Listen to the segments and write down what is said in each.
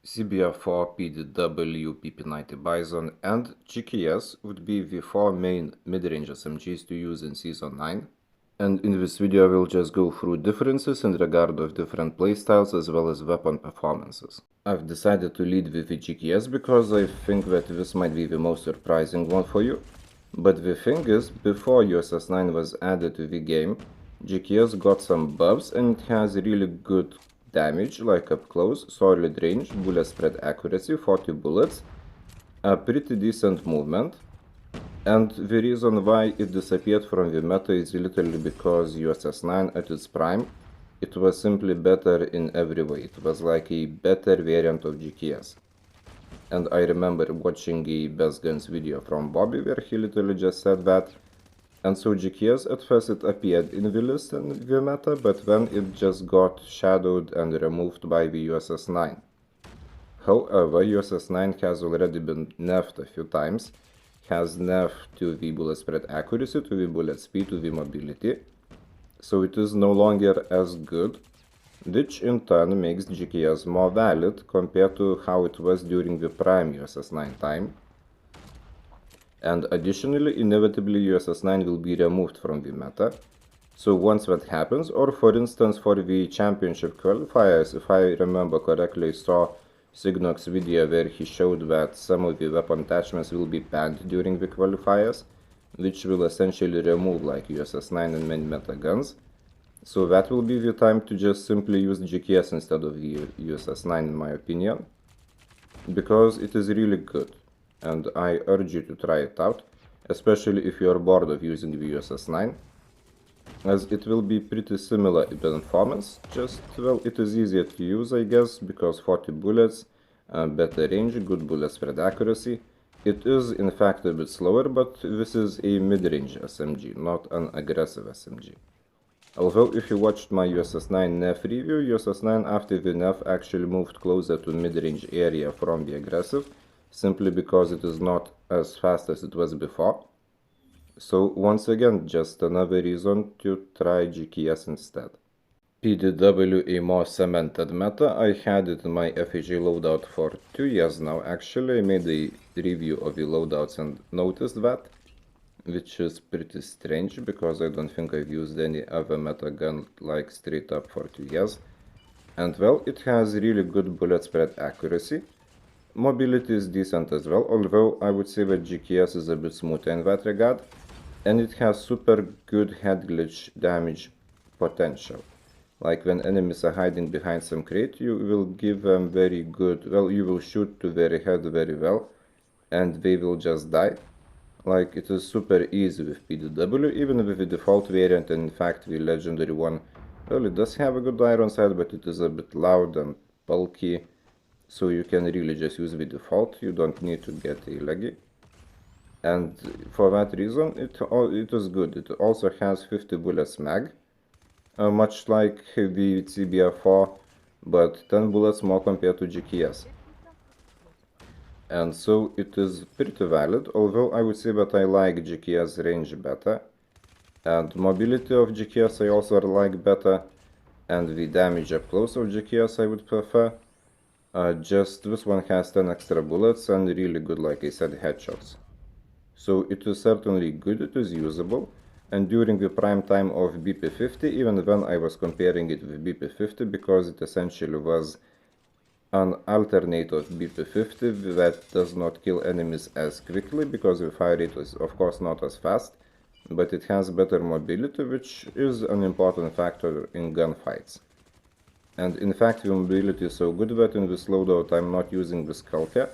CBR4, PDW, PP19 Bizon, and GKS would be the four main mid-range SMGs to use in Season 9. And in this video I will just go through differences in regard of different playstyles as well as weapon performances. I've decided to lead with the GKS because I think that this might be the most surprising one for you. But the thing is, before USS 9 was added to the game, GKS got some buffs and it has really good damage, like up close, solid range, bullet spread accuracy, 40 bullets, a pretty decent movement. And the reason why it disappeared from the meta is literally because USS 9 at its prime, it was simply better in every way. It was like a better variant of GKS. And I remember watching a Best Guns video from Bobby where he literally just said that. And so GKS at first it appeared in the list in the meta, but then it just got shadowed and removed by the USS 9. However, USS 9 has already been nerfed a few times, has nerfed to the bullet spread accuracy, to the bullet speed, to the mobility, so it is no longer as good, which in turn makes GKS more valid compared to how it was during the prime USS 9 time. And additionally, inevitably USS 9 will be removed from the meta. So once that happens, or for instance for the championship qualifiers, if I remember correctly, I saw Signox's video where he showed that some of the weapon attachments will be banned during the qualifiers, which will essentially remove like USS 9 and many meta guns. So that will be the time to just simply use GKS instead of the USS 9 in my opinion, because it is really good. And I urge you to try it out, especially if you are bored of using the USS 9, as it will be pretty similar in performance, just, well, it is easier to use I guess, because 40 bullets, better range, good bullet spread accuracy. It is in fact a bit slower, but this is a mid-range SMG, not an aggressive SMG. Although if you watched my USS 9 nerf review, USS 9 after the nerf actually moved closer to mid-range area from the aggressive, simply because it is not as fast as it was before. So once again, just another reason to try GKS instead. PDW, a more cemented meta. I had it in my FAG loadout for 2 years now actually. I made a review of the loadouts and noticed that, which is pretty strange because I don't think I've used any other meta gun like straight up for 2 years. And well, it has really good bullet spread accuracy. Mobility is decent as well, although I would say that GKS is a bit smoother in that regard, and it has super good head glitch damage potential. Like when enemies are hiding behind some crate, you will give them very good, well, you will shoot to their head very well, and they will just die. Like it is super easy with PDW, even with the default variant, and in fact the legendary one, well, it does have a good iron sight, but it is a bit loud and bulky. So you can really just use the default, you don't need to get a leggy. And for that reason, it is good. It also has 50 bullets mag, much like the CBR4, but 10 bullets more compared to GKS. And so it is pretty valid, although I would say that I like GKS range better. And mobility of GKS I also like better, and the damage up close of GKS I would prefer. Just this one has 10 extra bullets and really good, like I said, headshots. So it is certainly good, it is usable, and during the prime time of BP50, even when I was comparing it with BP50, because it essentially was an alternate of BP50 that does not kill enemies as quickly, because the fire rate is of course not as fast, but it has better mobility, which is an important factor in gunfights. And in fact the mobility is so good that in this loadout I'm not using the Skulker,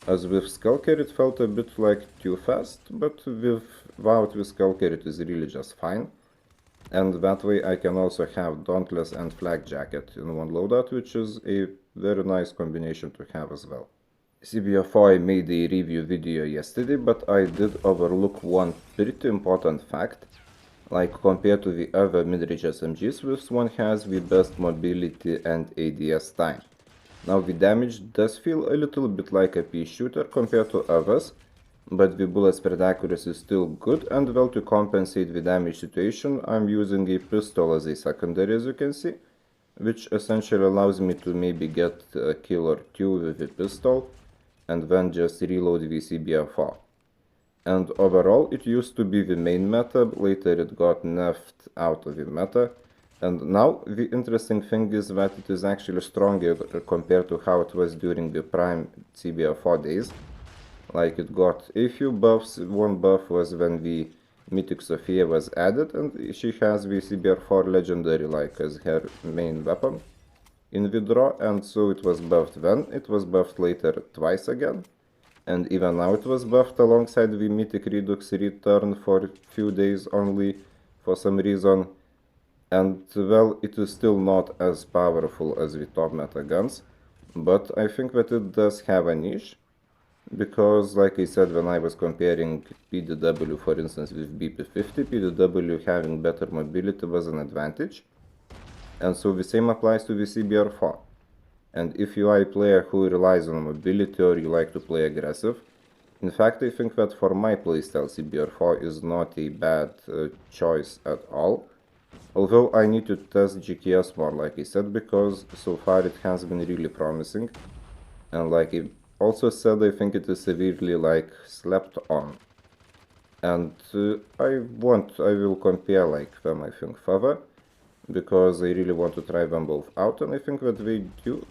as with Skulker it felt a bit like too fast, but without the Skulker it is really just fine. And that way I can also have Dauntless and Flak Jacket in one loadout, which is a very nice combination to have as well. CBR4 I made a review video yesterday, but I did overlook one pretty important fact. Like compared to the other mid-range SMGs, this one has the best mobility and ADS time. Now the damage does feel a little bit like a pea shooter compared to others, but the bullet spread accuracy is still good, and well, to compensate the damage situation I'm using a pistol as a secondary, as you can see, which essentially allows me to maybe get a kill or two with a pistol and then just reload the CBR4. And overall it used to be the main meta, later it got nerfed out of the meta, and now the interesting thing is that it is actually stronger compared to how it was during the prime CBR4 days. Like, it got a few buffs. One buff was when the Mythic Sophia was added, and she has the CBR4 legendary like as her main weapon in the draw, and so it was buffed then. It was buffed later twice again, and even now it was buffed alongside the Mythic Redux return for a few days only for some reason. And well, it is still not as powerful as the top meta guns, but I think that it does have a niche, because like I said, when I was comparing PDW for instance with BP50, PDW having better mobility was an advantage, and so the same applies to the CBR4. And if you are a player who relies on mobility or you like to play aggressive, in fact I think that for my playstyle CBR4 is not a bad choice at all. Although I need to test GKS more, like I said, because so far it has been really promising. And like I also said, I think it is severely like slept on. And I will compare like them, I think, further, because I really want to try them both out, and I think that they do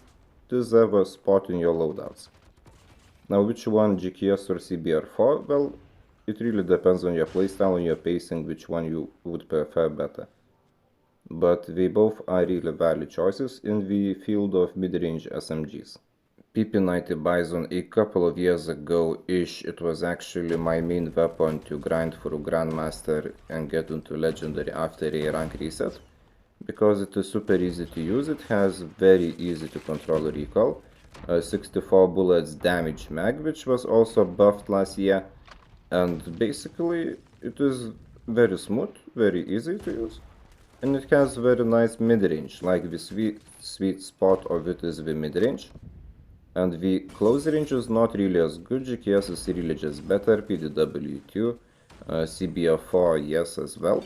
deserve a spot in your loadouts. Now, which one, GKS or CBR4? Well, it really depends on your playstyle and your pacing, which one you would prefer better. But they both are really valid choices in the field of mid-range SMGs. PP19 Bizon, a couple of years ago-ish, it was actually my main weapon to grind for a Grandmaster and get into Legendary after a rank reset, because it is super easy to use. It has very easy to control recoil, 64 bullets damage mag, which was also buffed last year, and basically it is very smooth, very easy to use. And it has very nice mid-range, like the sweet spot of it is the mid-range. And the close range is not really as good, GKS is really just better, PDW2, CBR4 yes as well.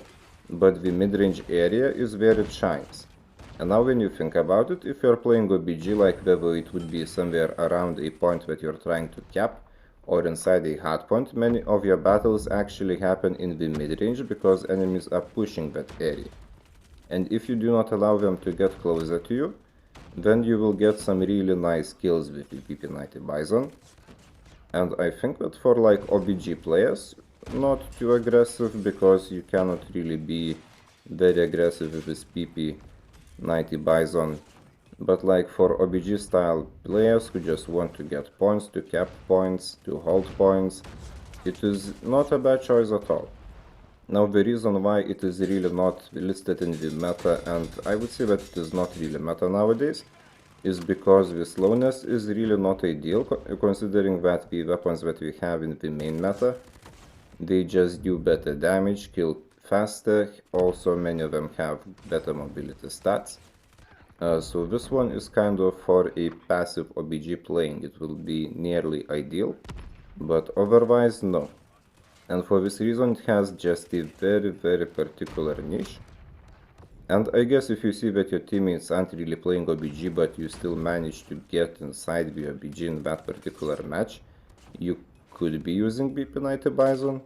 But the mid-range area is where it shines. And now when you think about it, if you're playing OBG, like whether it would be somewhere around a point that you're trying to cap, or inside a hard point, many of your battles actually happen in the mid-range because enemies are pushing that area. And if you do not allow them to get closer to you, then you will get some really nice kills with the PP19 Bizon. And I think that for like OBG players, not too aggressive, because you cannot really be very aggressive with this PP19 Bizon. But like for OBG style players who just want to get points, to cap points, to hold points, it is not a bad choice at all. Now the reason why it is really not listed in the meta, and I would say that it is not really meta nowadays, is because the slowness is really not ideal, considering that the weapons that we have in the main meta, they just do better damage, kill faster, also many of them have better mobility stats. So this one is kind of for a passive OBG playing, it will be nearly ideal, but otherwise no. And for this reason it has just a very particular niche. And I guess if you see that your teammates aren't really playing OBG but you still manage to get inside the OBG in that particular match, you could be using PP19 Bizon.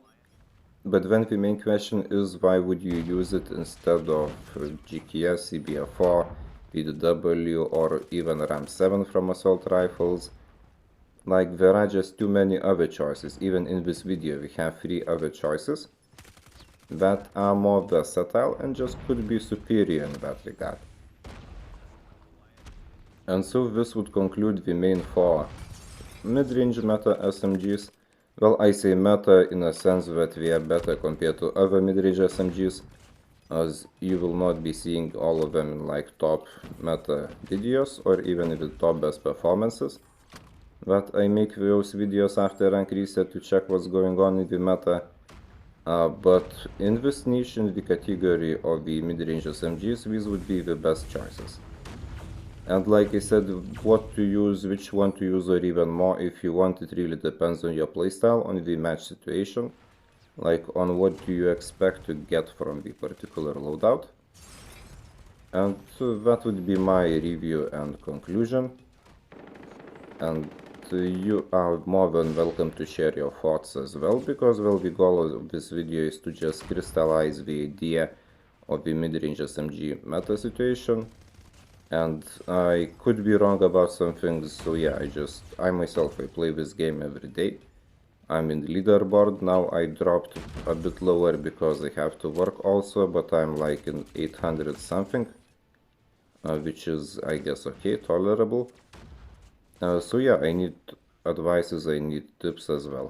But then the main question is, why would you use it instead of GKS, CBR4, PDW, or even RAM7 from assault rifles? Like, there are just too many other choices. Even in this video we have 3 other choices that are more versatile and just could be superior in that regard. And so this would conclude the main 4 mid-range meta SMGs. Well, I say meta in a sense that they are better compared to other mid-range SMGs, as you will not be seeing all of them in like top meta videos or even in the top best performances. But I make those videos after rank reset to check what's going on in the meta. But in this niche, in the category of the mid-range SMGs, these would be the best choices. And like I said, what to use, which one to use, or even more if you want, it really depends on your playstyle, on the match situation, like on what do you expect to get from the particular loadout. And that would be my review and conclusion. And you are more than welcome to share your thoughts as well, because well, the goal of this video is to just crystallize the idea of the mid-range SMG meta situation. And I could be wrong about some things, so yeah, I myself play this game every day. I'm in the leaderboard now. I dropped a bit lower because I have to work also, but I'm like in 800 something, which is, I guess, okay, tolerable. So yeah, I need advices, I need tips as well.